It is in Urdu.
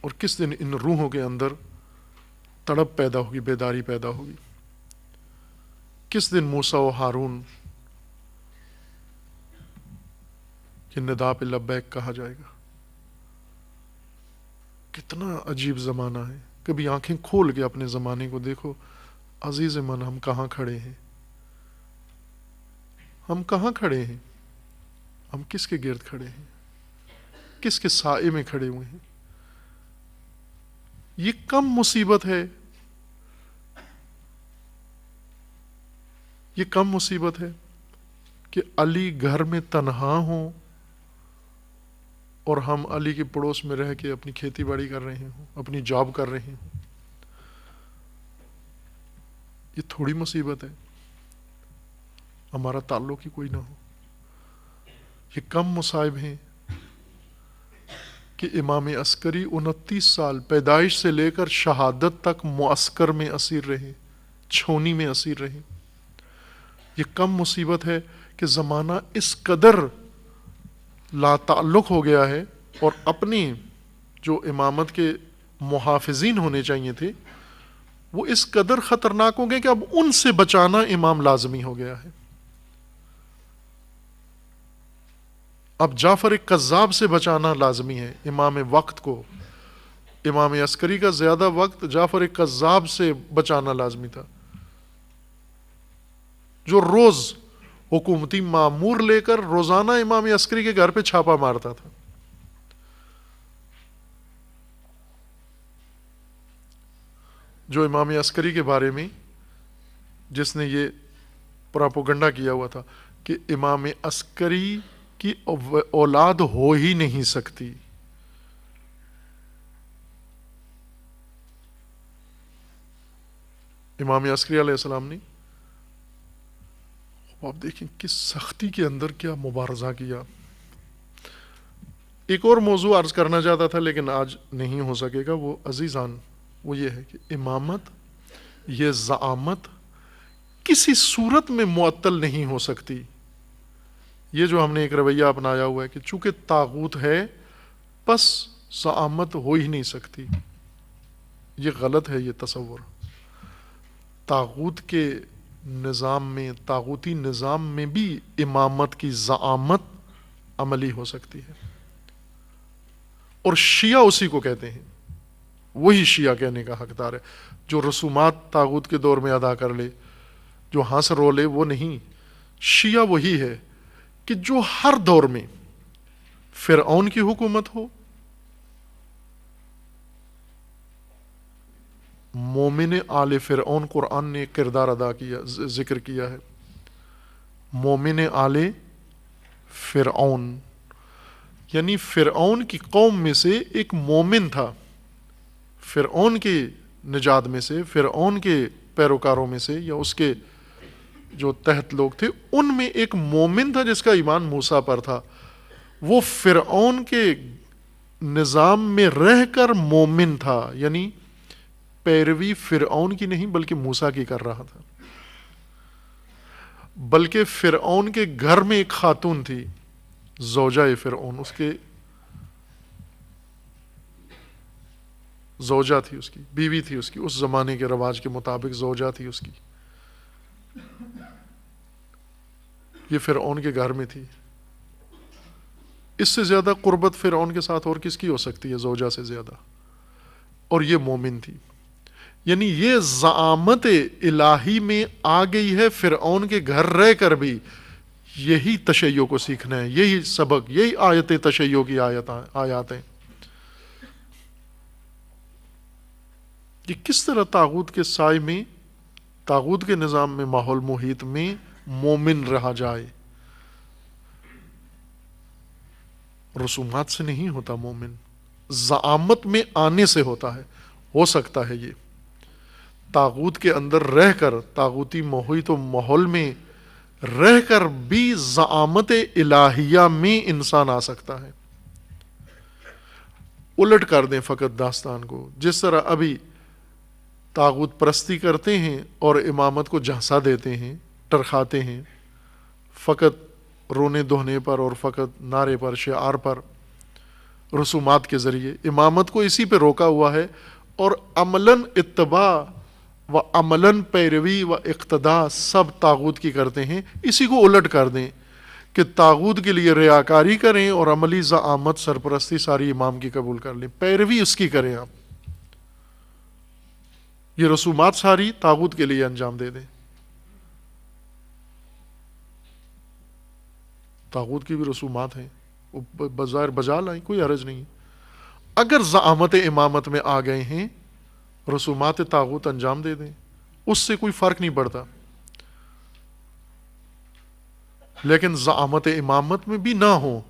اور کس دن ان روحوں کے اندر تڑپ پیدا ہوگی، بیداری پیدا ہوگی؟ کس دن موسیٰ و ہارون کہ ندا پہ لبیک کہا جائے گا؟ کتنا عجیب زمانہ ہے. کبھی آنکھیں کھول کے اپنے زمانے کو دیکھو عزیز من، ہم کہاں کھڑے ہیں؟ ہم کہاں کھڑے ہیں؟ ہم کس کے گرد کھڑے ہیں؟ کس کے سائے میں کھڑے ہوئے ہیں؟ یہ کم مصیبت ہے، یہ کم مصیبت ہے کہ علی گھر میں تنہا ہوں اور ہم علی کے پڑوس میں رہ کے اپنی کھیتی باڑی کر رہے ہوں، اپنی جاب کر رہے ہوں. یہ تھوڑی مصیبت ہے ہمارا تعلق ہی کوئی نہ ہو. یہ کم مصائب ہیں کہ امام عسکری 29 سال پیدائش سے لے کر شہادت تک معسکر میں اسیر رہے، چھونی میں اسیر رہے. یہ کم مصیبت ہے کہ زمانہ اس قدر لا تعلق ہو گیا ہے اور اپنی جو امامت کے محافظین ہونے چاہیے تھے وہ اس قدر خطرناک ہو گئے کہ اب ان سے بچانا امام لازمی ہو گیا ہے. اب جعفر قذاب سے بچانا لازمی ہے، امام وقت کو. امام عسکری کا زیادہ وقت جعفر قذاب سے بچانا لازمی تھا، جو روز حکومتی مامور لے کر روزانہ امام عسکری کے گھر پہ چھاپا مارتا تھا. جو امام عسکری کے بارے میں جس نے یہ پراپوگنڈا کیا ہوا تھا کہ امام عسکری کی اولاد ہو ہی نہیں سکتی. امام عسکری علیہ السلام نے، آپ دیکھیں کس سختی کے اندر کیا مبارزہ کیا. ایک اور موضوع عرض کرنا چاہتا تھا لیکن آج نہیں ہو سکے گا. وہ عزیزان، وہ یہ ہے کہ امامت، یہ زعامت کسی صورت میں معطل نہیں ہو سکتی. یہ جو ہم نے ایک رویہ اپنایا ہوا ہے کہ چونکہ طاغوت ہے پس زعامت ہو ہی نہیں سکتی، یہ غلط ہے. یہ تصور طاغوت کے نظام میں، طاغوتی نظام میں بھی امامت کی زعامت عملی ہو سکتی ہے. اور شیعہ اسی کو کہتے ہیں، وہی شیعہ کہنے کا حقدار ہے. جو رسومات طاغوت کے دور میں ادا کر لے، جو ہنس رو لے، وہ نہیں. شیعہ وہی ہے کہ جو ہر دور میں فرعون کی حکومت ہو، مومن آل فرعون قرآن نے کردار ادا کیا، ذکر کیا ہے. مومن آل فرعون یعنی فرعون کی قوم میں سے ایک مومن تھا، فرعون کے نجات میں سے، فرعون کے پیروکاروں میں سے یا اس کے جو تحت لوگ تھے ان میں ایک مومن تھا جس کا ایمان موسیٰ پر تھا. وہ فرعون کے نظام میں رہ کر مومن تھا، یعنی پیروی فرعون کی نہیں بلکہ موسیٰ کی کر رہا تھا. بلکہ فرعون کے گھر میں ایک خاتون تھی، زوجہ فرعون، اس کے زوجہ تھی، اس کی بیوی تھی، اس کی اس زمانے کے رواج کے مطابق زوجہ تھی اس کی. یہ فرعون کے گھر میں تھی. اس سے زیادہ قربت فرعون کے ساتھ اور کس کی ہو سکتی ہے زوجہ سے زیادہ؟ اور یہ مومن تھی. یعنی یہ زعامت الہی میں آ گئی ہے فرعون کے گھر رہ کر بھی. یہی تشیع کو سیکھنا ہے، یہی سبق، یہی آیت تشیع کی آیات ہیں. کہ کس طرح طاغوت کے سائے میں، طاغوت کے نظام میں، ماحول محیط میں مومن رہا جائے. رسومات سے نہیں ہوتا مومن، زعامت میں آنے سے ہوتا ہے. ہو سکتا ہے یہ طاغوت کے اندر رہ کر، طاغوتی محیط و ماحول میں رہ کر بھی زعامت الہیہ میں انسان آ سکتا ہے. الٹ کر دیں فقط داستان کو. جس طرح ابھی طاغوت پرستی کرتے ہیں اور امامت کو جھانسا دیتے ہیں، ٹرخاتے ہیں، فقط رونے دہنے پر اور فقط نعرے پر، شعار پر. رسومات کے ذریعے امامت کو اسی پہ روکا ہوا ہے، اور عملاً اتباع و عملاً پیروی و اقتداء سب طاغوت کی کرتے ہیں۔ اسی کو الٹ کر دیں کہ طاغوت کے لیے ریاکاری کریں اور عملی زعامت سرپرستی ساری امام کی قبول کر لیں، پیروی اس کی کریں آپ، یہ رسومات ساری طاغوت کے لیے انجام دے دیں۔ طاغوت کی بھی رسومات ہیں، وہ بظاہر بجا لائیں، کوئی حرج نہیں۔ اگر زعامت امامت میں آ گئے ہیں، رسومات طاغوت انجام دے دیں، اس سے کوئی فرق نہیں پڑتا۔ لیکن زعامت امامت میں بھی نہ ہو